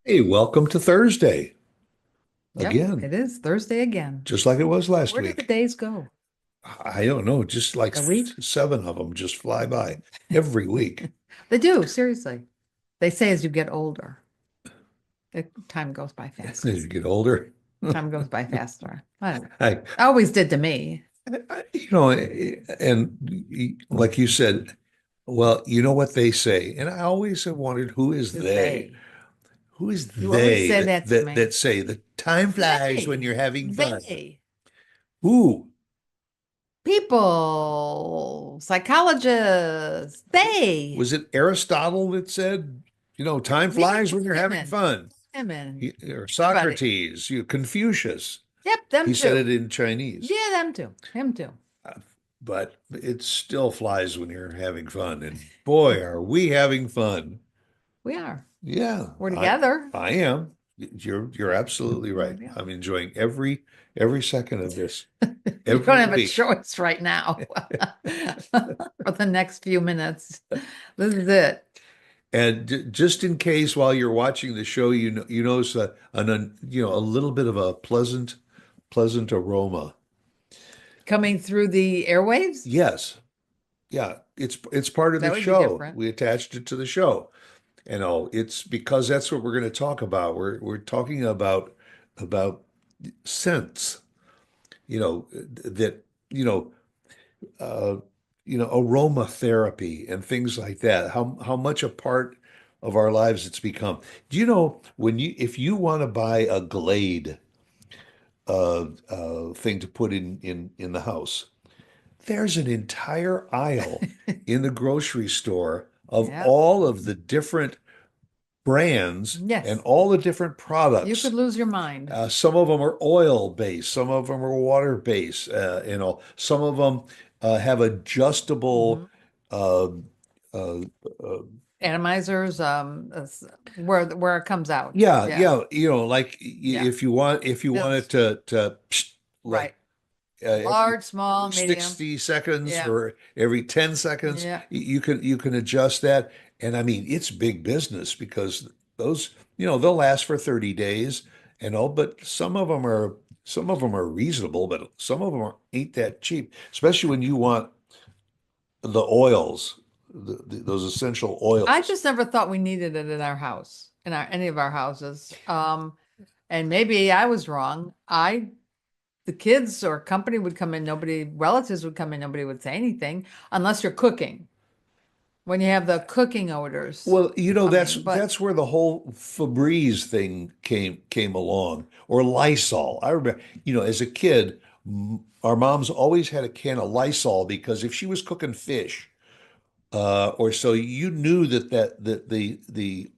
Hey, welcome to Thursday Yep, again, it is Thursday again. just like it was last Where do the week. days go? I don't know, just like The week? seven of them just fly by every week. They do, seriously. They say as you get older, time goes by As faster. you get older, Time goes by faster. I don't know. I, Always did to me. and like you said, well, you know what they say, and I always have wondered who is Is they? they. Who is You always they say that that to me. say the time flies when They. you're having fun? They. Who? People, psychologists, they. Was it Aristotle that said, time Yeah, flies when you're having women. fun? Women. Or Everybody. Socrates, Confucius. Yep, them He said too. it in Chinese. Yeah, them too. Him too. But it still flies when you're having fun. And boy, are we having fun. We are. Yeah, We're I together. I am. You're absolutely We're right. together. I'm enjoying every second of this You don't every have a week. choice right now for the next few minutes. This is it. And just in case while you're watching the show, you notice a little bit of a pleasant aroma. Coming through the airwaves, Yes. Yeah, it's part of the that would be show. different. We attached it to the show. It's because that's what we're going to talk about. We're talking about scents, that, you know, uh, aromatherapy and things like that. How much a part of our lives it's become. Do you know if you want to buy a Glade thing to put in the house, there's an entire aisle in the grocery store of Yeah. all of the different brands and Yes. all the different You could products. lose your mind. Some of them are oil based, some of them are water based. Some of them have adjustable. Hmm. Uh, uh, uh, Atomizers, where it comes out. yeah, Yeah. yeah. Like Yeah. if you want it Pills. to like Right. every Large, small, medium. 60 seconds Yeah. or every 10 seconds, Yeah. you can adjust that. And I mean, it's big business because those, they'll last for 30 days and all, but some of them are reasonable, but some of them ain't that cheap, especially when you want the oils, those essential I oils. just never thought we needed it in our house, in any of our houses. And maybe I was wrong. The kids or company would come in, relatives would come in, nobody would say anything unless you're cooking. When you have the cooking odors Well, that's coming, but that's where the whole Febreze thing came along, or Lysol. I remember, as a kid, our moms always had a can of Lysol because if she was cooking fish, or so, you knew that the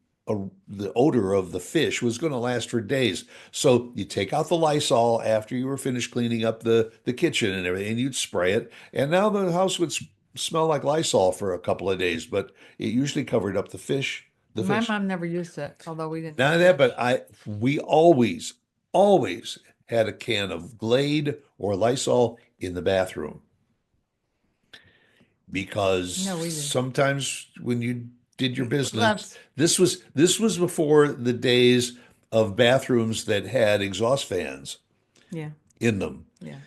odor of the fish was going to last for days. So you take out the Lysol after you were finished cleaning up the kitchen and everything, and you'd spray it, and now the house would smell like Lysol for a couple of days, but it usually covered up the fish. The my fish. mom never used it, although we didn't None have of that, but fish. we always had a can of Glade or Lysol in the bathroom because No, we didn't. sometimes when you did your business, That's, this was before the days of bathrooms that had exhaust fans yeah, in them. yeah.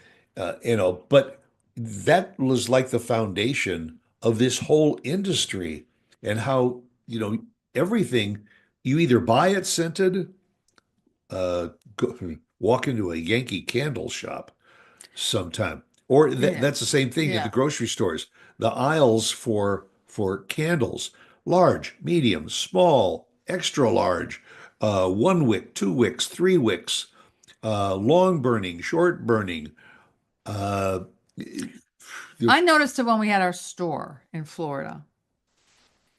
But that was like the foundation of this whole industry, and how, everything, you either buy it scented, walk into a Yankee candle shop sometime. Or Yeah, that's the same thing at the yeah. grocery stores. The aisles for candles, large, medium, small, extra large, 1 wick, 2 wicks, 3 wicks, long burning, short burning. Uh, I noticed it when we had our store in Florida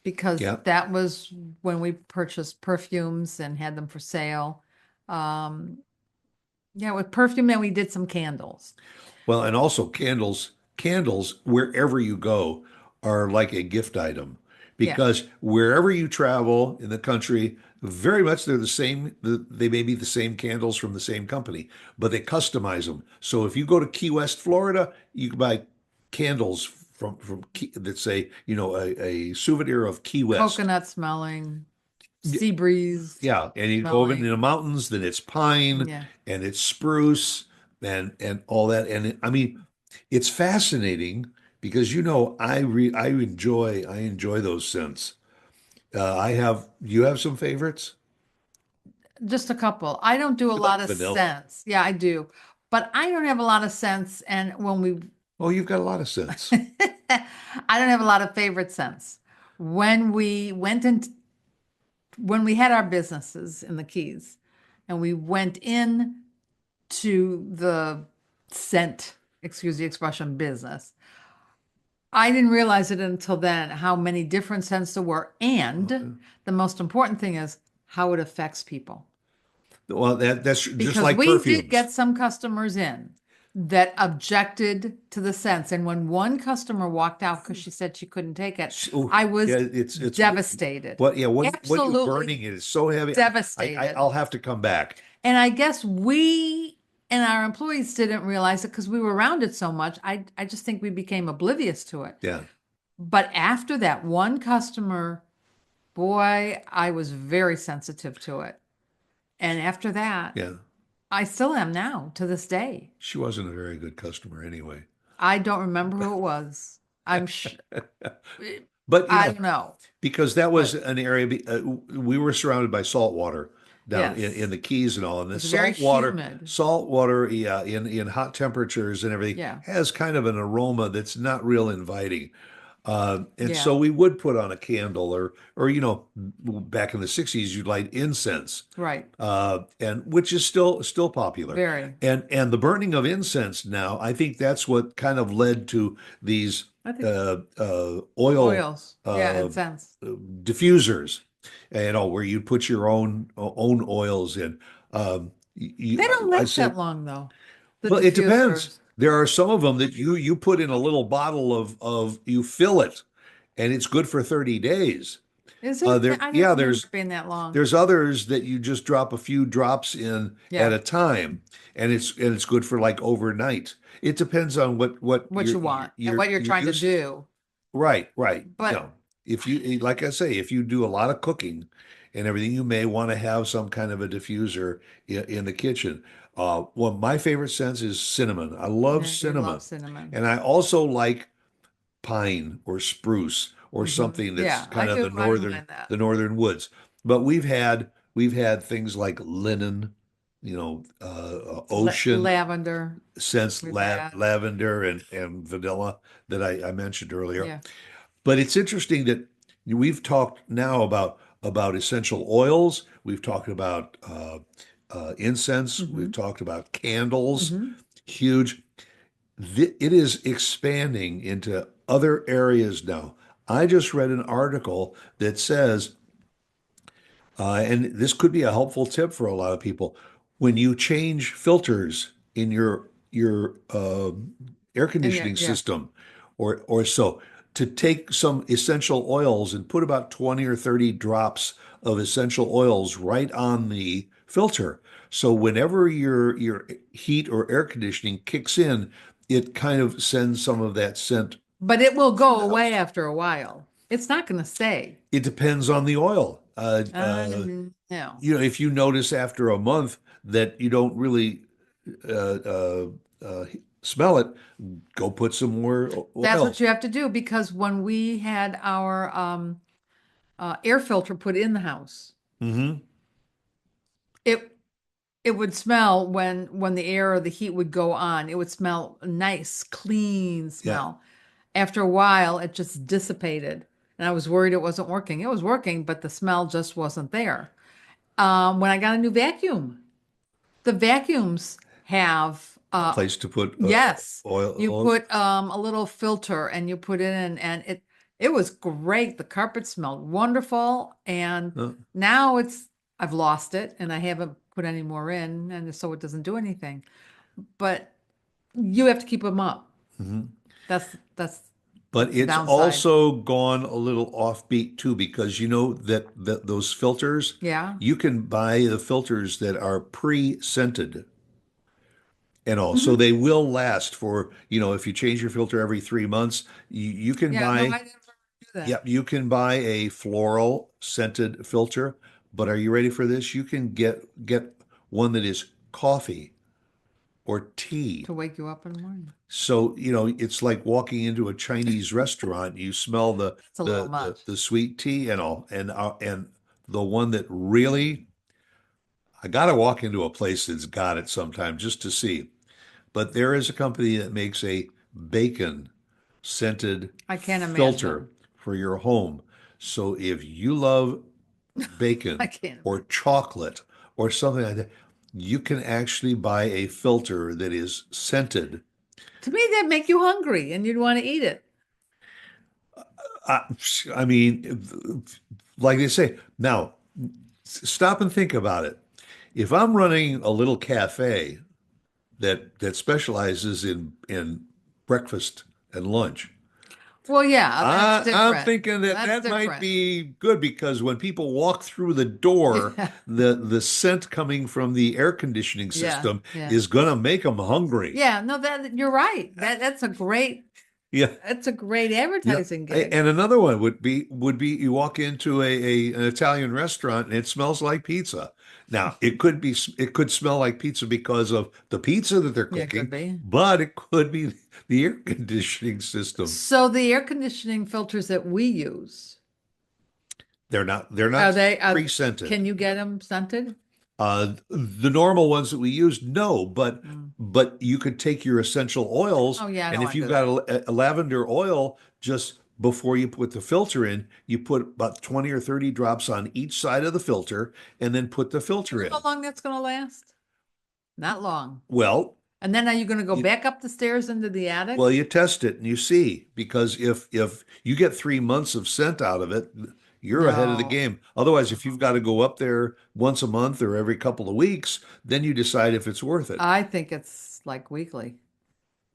because yeah. that was when we purchased perfumes and had them for sale. Um, yeah, with perfume, and we did some candles. Well, and also candles wherever you go are like a gift item Yeah. because wherever you travel in the country, very much they're the same. They may be the same candles from the same company, but they customize them. So if you go to Key West, Florida, you can buy candles that say, a souvenir of Key West. Coconut smelling. sea breeze Yeah, and you go over in smelling. the mountains, then it's pine Yeah. and it's spruce and all that. And I mean, it's fascinating because I enjoy those scents. I have you have some favorites? Just a couple. I don't do a You lot like of vanilla. scents. Yeah, I do. But I don't have a lot of scents. And when we, Oh, you've got a lot of scents. I don't have a lot of favorite scents. When we went in, when we had our businesses in the Keys and we went in to the scent, excuse the expression, business, I didn't realize it until then how many different scents there were. And Okay. the most important thing is how it affects people. Well, that's just Because like we did perfumes. get some customers in that objected to the scents. And when one customer walked out because she said she couldn't take it, Oh, I yeah, was it's devastated. what yeah, what you Absolutely burning it is so heavy. devastated. I'll have to come back. And I guess we and our employees didn't realize it because we were around it so much. I just think we became oblivious to it. Yeah, But after that one customer, boy, I was very sensitive to it. And after that, yeah. I still am now to this day. She wasn't a very good customer anyway. I don't remember who it was. I'm sh But I don't know, because that was but an area we were surrounded by salt water down in yes, the Keys and all, and the it's very humid. salt water, yeah, in hot temperatures and everything Yeah, has kind of an aroma that's not real inviting. And yeah, so we would put on a candle or back in the 60s, you'd light incense, right. and which is still popular. Very. And the burning of incense now, I think that's what kind of led to these I think oil oils. Yeah, uh, and scents. diffusers, where you put your own oils in. They don't I last said, that long though. The well, it depends. diffusers. There are some of them that you put in a little bottle of you fill it, and it's good for 30 days. Is it? There, I don't yeah, remember it being that long. there's others that you just drop a few drops in at Yeah, a time, and it's good for like overnight. It depends on what what you want and what you're you're trying to used. do. Right, right. But If you, like I say, if you do a lot of cooking and everything, you may want to have some kind of a diffuser in the kitchen. One of my favorite scents is cinnamon. I love yeah, you love cinnamon. cinnamon. And I also like pine or spruce or something that's Yeah, I kind of do. I don't mind that. the northern woods. But we've had things like linen, ocean Lavender scents, we've had. lavender and vanilla that I mentioned earlier. Yeah. But it's interesting that we've talked now about essential oils. We've talked about incense. We've Hmm. talked about candles. Hmm. Huge. It is expanding into other areas now. I just read an article that says, and this could be a helpful tip for a lot of people, when you change filters in your air And yeah, conditioning yeah. system, or so, to take some essential oils and put about 20 or 30 drops of essential oils right on the filter. So whenever your heat or air conditioning kicks in, it kind of sends some of that scent But it will to go the away house. after a while. It's not going to stay. It depends on the oil. No. If you notice after a month that you don't really uh, uh, uh, smell it, go put some more That's what oil. you have to do because when we had our air filter put in the house, Hmm. it it would smell when the air or the heat would go on. It would smell nice, clean Yeah. smell. After a while, it just dissipated, and I was worried it wasn't working. It was working, but the smell just wasn't there. When I got a new vacuum, the vacuums have A place to put yes, you oil. put a little filter and you put it in and it was great. The carpet smelled wonderful and Uh, now I've lost it and I haven't put any more in and so it doesn't do anything. But you have to keep them up. mhm. That's But the it's downside. also gone a little offbeat too, because you know that those filters, Yeah. you can buy the filters that are pre-scented and all. So Hmm. they will last for, if you change your filter every 3 months, you can Yeah, no, I buy, didn't do that. yep, you can buy a floral scented filter. But are you ready for this? You can get one that is coffee or tea. To wake you up in the morning. So, it's like walking into a Chinese restaurant. You smell the It's a little the the, much. the sweet tea and all, and the one that really, I gotta walk into a place that's got it sometime just to see. But there is a company that makes a bacon scented I can't filter imagine. for your home. So if you love I bacon can't or imagine. chocolate or something like that, you can actually buy a filter that is scented. To me, that make you hungry and you'd want to eat it. I, I mean, like they say, now stop and think about it. If I'm running a little cafe that specializes in breakfast and lunch, Well, yeah, that's I'm different. thinking that That's that might different. be good because when people walk through the door, Yeah, the scent coming from the air conditioning yeah, system yeah. is gonna make them hungry. Yeah, no, that you're right. Yeah. That's a great Yeah. advertising gig. And another one would be you walk into an Italian restaurant and it smells like pizza. Now, it could smell like pizza because of the pizza that they're Yeah, it could cooking, be. but it could be the air conditioning system. So the air conditioning filters that we use, They're not pre-scented. can you get them scented? The normal ones that we use, no, Mm. but you could take your essential oils, Oh, yeah, I don't and if want to you've do got that. a lavender oil, just before you put the filter in, you put about 20 or 30 drops on each side of the filter, and then put the You filter know how in. long that's going to last? Not long. Well, And then are you going to go you back up the stairs into the well, attic? you test it and you see, because if you get 3 months of scent out of it, you're ahead of the No, game. Otherwise, if you've no. got to go up there once a month or every couple of weeks, then you decide if it's worth it. I think it's like weekly.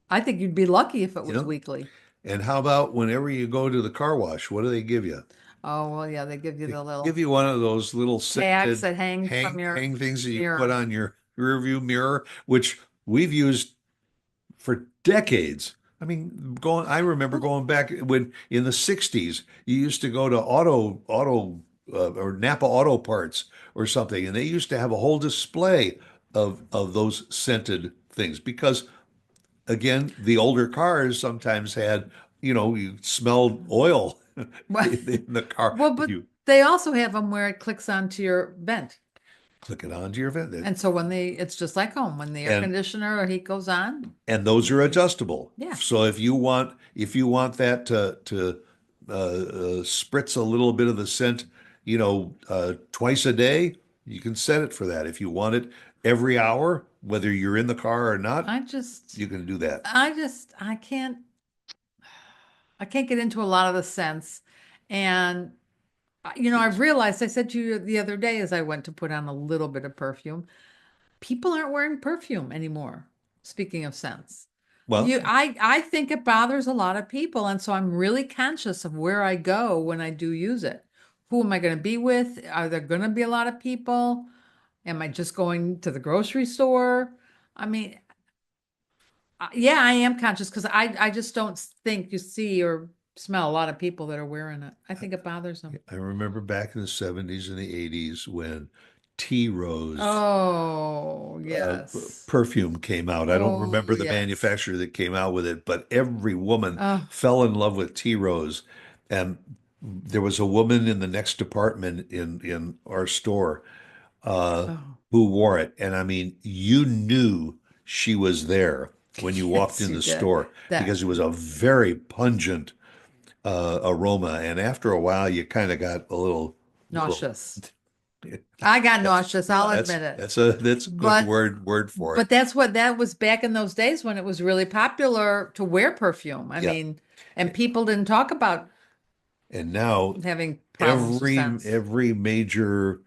I think you'd be lucky if it You was know? weekly. And how about whenever you go to the car wash, what do they give you? Oh, well, yeah, they give you They the give little you one of those little tags scented that hang from your hang things that you put mirror. on your rear view mirror, which we've used for decades. I mean, I remember Well, going back when in the 60s, you used to go to or Napa Auto Parts or something, and they used to have a whole display of those scented things because, again, the older cars sometimes had, you smelled oil in the car. well, but You they also have them where it clicks onto your vent. click it onto your vent, And so it's just like home, when the air and conditioner or heat goes on. those are adjustable. Yeah. So if you want that to spritz a little bit of the scent, twice a day, you can set it for that. If you want it every hour, whether you're in the car or not, I just, you can do that. I just, I can't get into a lot of the scents. And, I've realized, I said to you the other day as I went to put on a little bit of perfume, people aren't wearing perfume anymore. Speaking of scents. Well, I think it bothers a lot of people, and so I'm really conscious of where I go when I do use it. Who am I going to be with? Are there going to be a lot of people? Am I just going to the grocery store? I mean, yeah, I am conscious because I just don't think you see or smell a lot of people that are wearing it. I think it bothers them. I remember back in the 70s and the 80s when Tea Rose Oh, uh, yes. perfume came out. I don't Oh, remember the yes. manufacturer that came out with it, but every woman Oh, fell in love with Tea Rose. And there was a woman in the next department in our store uh, oh, who wore it. And I mean, you knew she was there when you walked yes, in you the did. store That because it was a very pungent aroma. And after a while, you kind of got a little. nauseous. I got That's nauseous, yeah, I'll that's admit it. that's a good But word for it. that was back in those days when it was really popular to wear perfume. I Yeah. mean, and people didn't talk about And now having problems with every scents. every major,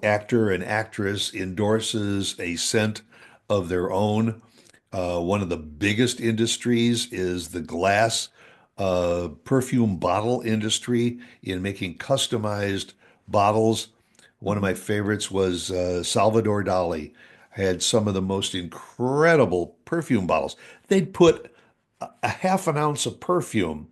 actor and actress endorses a scent of their own. One of the biggest industries is the glass perfume bottle industry in making customized bottles. One of my Mhm. favorites was Salvador Dali had some of the most incredible perfume bottles. They'd put a half an ounce of perfume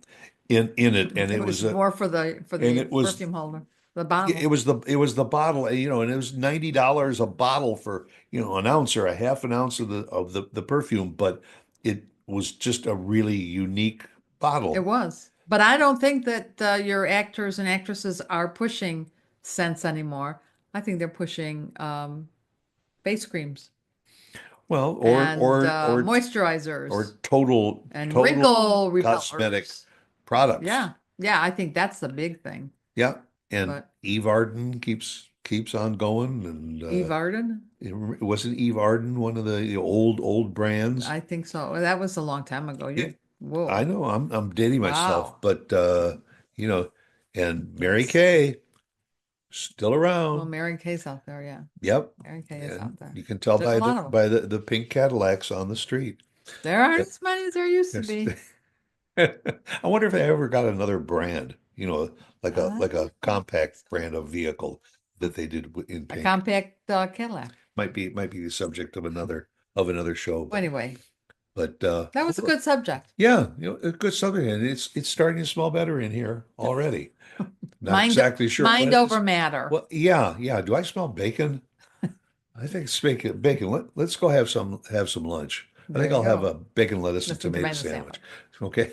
in it, and It it was was a more for and the it was perfume holder. The It bottle. was the bottle, and it was $90 a bottle for, an ounce or a half an ounce of the perfume, but it was just a really unique It bottle. was. But I don't think that your actors and actresses are pushing scents anymore. I think they're pushing face creams Well, and moisturizers or total and total wrinkle cosmetic repellers. products. Yeah. Yeah, I think that's the big thing. Yeah, and But Eve Arden keeps on going, and Eve Arden, it wasn't Eve Arden one of the old brands. I think so. Well, that was a long time ago. Yeah, Whoa. I know I'm dating myself, Wow. but you know, and Mary Yes. Kay still Well, around. Mary Kay's out there. Yeah. Yep, Mary Kay is and out there. you can tell There's a by lot of them. the pink Cadillacs on the street. There aren't Yeah, as many as there used to yes. be. I wonder if they ever got another brand, I like a don't think compact so. brand of vehicle that they did in A pink. compact Cadillac. Might be the subject of another show, Well, anyway, but that was a good subject. yeah, a good subject, and it's starting to smell better in here already. Not Mind exactly sure what mind it is. over matter. Well, yeah, yeah. Do I smell bacon? I think it's bacon. Bacon. Let's go have some lunch. I There think you I'll have go. a bacon, lettuce, and Listen, tomato tomato sandwich. sandwich. Okay.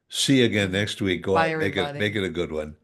See you again next week. Go Bye, out, make it everybody. make it a good one.